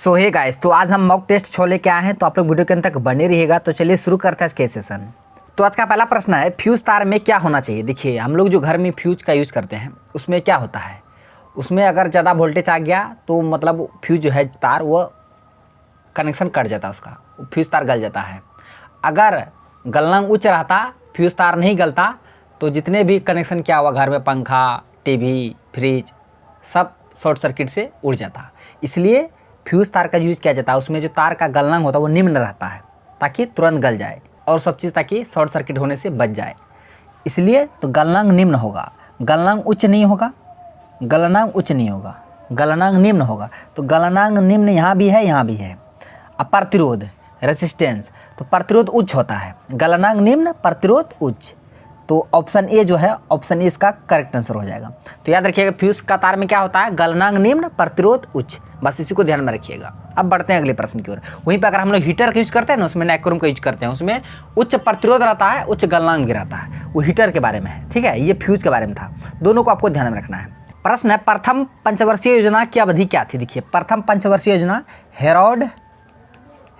सो hey guys, तो आज हम मॉक टेस्ट शो लेके आए हैं, तो आप लोग वीडियो के अंत तक बने रहिएगा। तो चलिए शुरू करते हैं इसके सेशन। तो आज का पहला प्रश्न है, फ्यूज तार में क्या होना चाहिए। देखिए, हम लोग जो घर में फ्यूज का यूज़ करते हैं उसमें क्या होता है, उसमें अगर ज़्यादा वोल्टेज आ गया तो मतलब फ्यूज जो है तार वो कनेक्शन कट जाता है, उसका फ्यूज तार गल जाता है। अगर गलना उच्च रहता, फ्यूज तार नहीं गलता, तो जितने भी कनेक्शन किया हुआ घर में पंखा, टीवी, फ्रिज सब शॉर्ट सर्किट से उड़ जाता। इसलिए फ्यूज तार का यूज़ किया जाता है। उसमें जो तार का गलनांक होता है वो निम्न रहता है ताकि तुरंत गल जाए और सब चीज़ ताकि शॉर्ट सर्किट होने से बच जाए। इसलिए तो गलनांक निम्न होगा, गलनांक उच्च नहीं होगा, गलनांक उच्च नहीं होगा, गलनांक निम्न होगा। तो गलनांक निम्न यहाँ भी है, यहाँ भी है। अब प्रतिरोध रेसिस्टेंस, तो प्रतिरोध उच्च होता है, गलनांक निम्न, प्रतिरोध उच्च। तो ऑप्शन ए जो है, ऑप्शन ए इसका करेक्ट आंसर हो जाएगा। तो याद रखिएगा, फ्यूज का तार में क्या होता है, गलनांक निम्न, प्रतिरोध उच्च। बस इसी को ध्यान में रखिएगा। अब बढ़ते हैं अगले प्रश्न की ओर। वहीं पर अगर हम लोग हीटर का यूज करते हैं ना, उसमें नाइक्रोम का यूज करते हैं, उसमें उच्च प्रतिरोध रहता है, उच्च गलनांक भी रहता है। वो हीटर के बारे में है, ठीक है। ये फ्यूज के बारे में था। दोनों को आपको ध्यान में रखना है। प्रश्न है, प्रथम पंचवर्षीय योजना की अवधि क्या थी। देखिए, प्रथम पंचवर्षीय योजना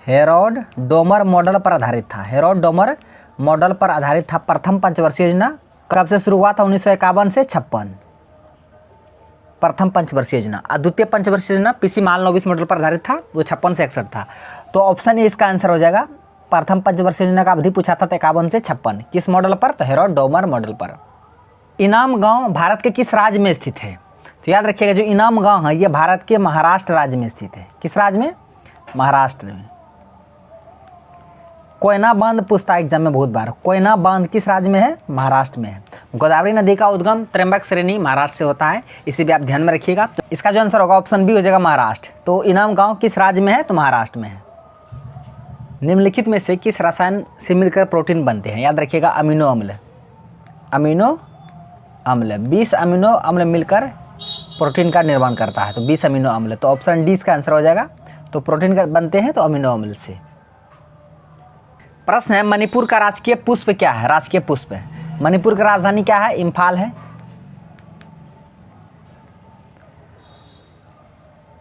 हेरोड डोमर मॉडल पर आधारित था। हेरोड डोमर मॉडल पर आधारित था प्रथम पंचवर्षीय योजना। कब से शुरू हुआ था? 1951 से 56, प्रथम पंचवर्षीय योजना। और द्वितीय पंचवर्षीय योजना पीसी मालनोबिस मॉडल पर आधारित था, वो 56 से 61 था। तो ऑप्शन ए इसका आंसर हो जाएगा। प्रथम पंचवर्षीय योजना का अवधि पूछा था 51 से 56, किस मॉडल पर? तो हेरोड डोमर मॉडल पर। इनाम गांव भारत के किस राज्य में स्थित है? तो याद रखिएगा, जो इनाम गांव है ये भारत के महाराष्ट्र राज्य में स्थित है। किस राज्य में? महाराष्ट्र में। कोयना बांध पूछता है एग्जाम में बहुत बार। कोयना बांध किस राज्य में है? महाराष्ट्र में है। गोदावरी नदी का उद्गम त्र्यंबक श्रेणी महाराष्ट्र से होता है, इसे भी आप ध्यान में रखिएगा। तो इसका जो आंसर होगा ऑप्शन बी हो जाएगा, महाराष्ट्र। तो इनाम गांव किस राज्य में है? तो महाराष्ट्र में है। निम्नलिखित में से किस रसायन से मिलकर प्रोटीन बनते हैं? याद रखिएगा, अमीनो अम्ल। अमीनो अम्ल 20 अमीनो अम्ल मिलकर प्रोटीन का निर्माण करता है, तो 20 अमीनो अम्ल। तो ऑप्शन डी इसका आंसर हो जाएगा। तो प्रोटीन का बनते हैं तो अमीनो अम्ल से। प्रश्न है, मणिपुर का राजकीय पुष्प क्या है? राजकीय पुष्प है, मणिपुर की राजधानी क्या है? इम्फाल है।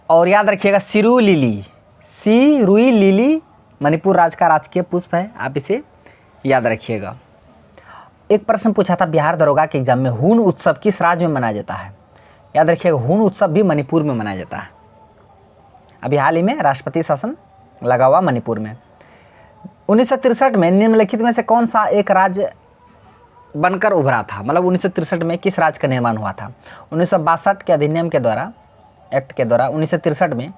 और याद रखिएगा, सिरुई लिली मणिपुर राज्य का राजकीय पुष्प है, आप इसे याद रखिएगा। एक प्रश्न पूछा था बिहार दरोगा के एग्जाम में, हून उत्सव किस राज्य में मनाया जाता है? याद रखिएगा, हून उत्सव भी मणिपुर में मनाया जाता है। अभी हाल ही में राष्ट्रपति शासन लगा हुआ मणिपुर में। 1963 में निम्नलिखित में से कौन सा एक राज्य बनकर उभरा था? मतलब 1963 में किस राज्य का निर्माण हुआ था? 1962 के अधिनियम के द्वारा, एक्ट के द्वारा 1963 में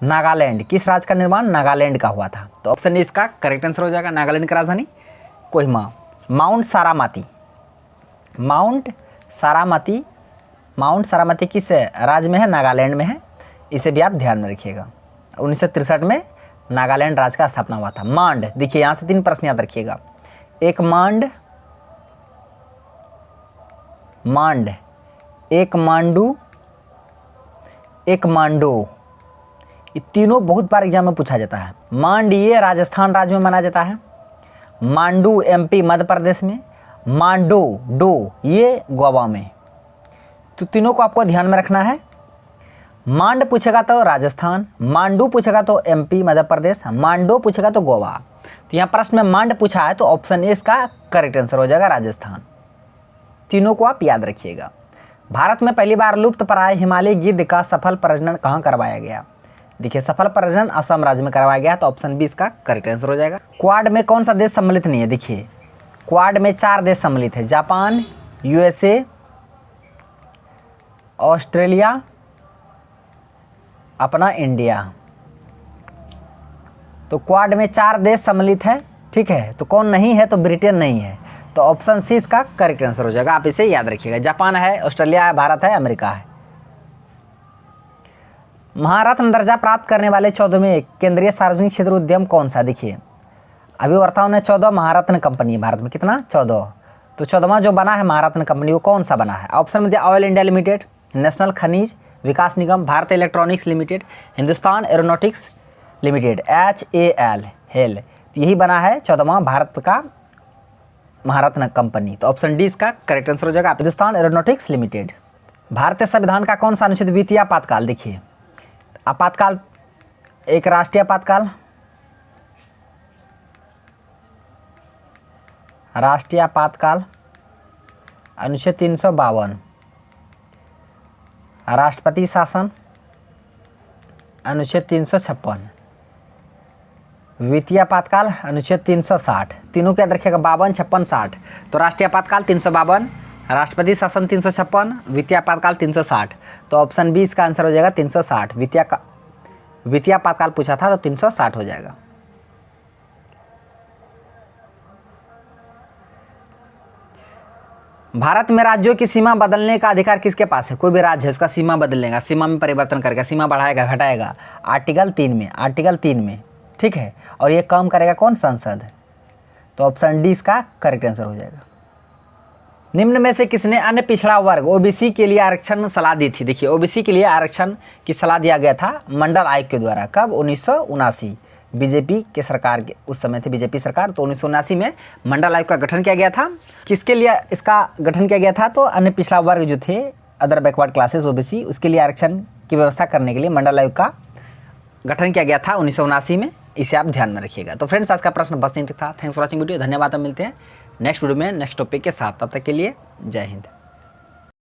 नागालैंड, किस राज्य का निर्माण? नागालैंड का हुआ था। तो ऑप्शन ए इसका करेक्ट आंसर हो जाएगा। नागालैंड की राजधानी कोहिमा। माउंट सारामती किस राज्य में है? नागालैंड में है, इसे भी आप ध्यान में रखिएगा। 1963 में नागालैंड राज्य का स्थापना हुआ था। मांड, देखिए यहाँ से 3 प्रश्न याद रखिएगा। एक मांड, एक मांडू, एक मांडो, ये तीनों बहुत बार एग्जाम में पूछा जाता है। मांड ये राजस्थान राज्य में मनाया जाता है, मांडू एमपी मध्य प्रदेश में, मांडो ये गोवा में। तो तीनों को आपको ध्यान में रखना है। मांड पूछेगा तो राजस्थान, मांडू पूछेगा तो एमपी मध्य प्रदेश, मांडो पूछेगा तो गोवा। तो यहाँ प्रश्न में मांड पूछा है, तो ऑप्शन ए इसका करेक्ट आंसर हो जाएगा, राजस्थान। तीनों को आप याद रखिएगा। भारत में पहली बार लुप्त प्राय हिमालय गिद्ध का सफल प्रजनन कहाँ करवाया गया? देखिए, सफल प्रजनन असम राज्य में करवाया गया, तो ऑप्शन बी इसका करेक्ट आंसर हो जाएगा। क्वाड में कौन सा देश सम्मिलित नहीं है? देखिए, क्वाड में 4 देश सम्मिलित है, जापान, यूएसए, ऑस्ट्रेलिया, अपना इंडिया। तो क्वाड में 4 देश सम्मिलित है, ठीक है। तो कौन नहीं है? तो ब्रिटेन नहीं है, तो ऑप्शन सी इसका करेक्ट आंसर हो जाएगा। आप इसे याद रखिएगा। जापान है, ऑस्ट्रेलिया है, भारत है, अमेरिका है। महारत्न दर्जा प्राप्त करने वाले 14वें केंद्रीय सार्वजनिक क्षेत्र उद्यम कौन सा? देखिए, अभी वर्तमान में 14 महारत्न कंपनी है भारत में। कितना? 14। तो 14वां जो बना है महारत्न कंपनी, वो कौन सा बना है? ऑप्शन में दिया, oil India limited, national Khanij Vikas Nigam, Bharat electronics limited, Hindustan aeronautics limited, HAL। तो यही बना है 14वां भारत का महारत्न कंपनी। तो ऑप्शन डी इसका करेक्ट आंसर हो जाएगा, हिंदुस्तान एरोनॉटिक्स लिमिटेड। भारतीय संविधान का कौन सा अनुच्छेद वित्तीय आपातकाल? देखिए, आपातकाल एक राष्ट्रीय आपातकाल, राष्ट्रीय आपातकाल, अनुच्छेद 352, राष्ट्रपति शासन, अनुच्छेद 356, वित्तीय आपातकाल, अनुच्छेद 360। तीनों के याद रखिएगा, 52, 56, 60। तो राष्ट्रीय आपातकाल 352, राष्ट्रपति शासन 356, वित्तीय आपातकाल 360। तो ऑप्शन बी इसका आंसर हो जाएगा 360। वित्तीय आपातकाल पूछा था तो 360 हो जाएगा। भारत में राज्यों की सीमा बदलने का अधिकार किसके पास है? कोई भी राज्य है उसका सीमा बदल लेगा, सीमा में परिवर्तन करेगा, सीमा बढ़ाएगा घटाएगा, आर्टिकल 3 में, ठीक है। और ये काम करेगा कौन? संसद। तो ऑप्शन डी इसका करेक्ट आंसर हो जाएगा। निम्न में से किसने अन्य पिछड़ा वर्ग ओबीसी के लिए आरक्षण सलाह दी थी? देखिए, ओबीसी के लिए आरक्षण की सलाह दिया गया था मंडल आयोग के द्वारा। कब? 1979। बीजेपी के सरकार के उस समय थे बीजेपी सरकार, तो 1979 में मंडल आयोग का गठन किया गया था। किसके लिए इसका गठन किया गया था? तो अन्य पिछड़ा वर्ग जो थे, अदर बैकवर्ड क्लासेस ओबीसी, उसके लिए आरक्षण की व्यवस्था करने के लिए मंडल आयोग का गठन किया गया था 1979 में। इसे आप ध्यान में रखिएगा। तो फ्रेंड्स, आज का प्रश्न बस यहीं तक था। Thanks for watching video. धन्यवाद। हम मिलते हैं नेक्स्ट वीडियो में नेक्स्ट टॉपिक के साथ। तब तक के लिए जय हिंद।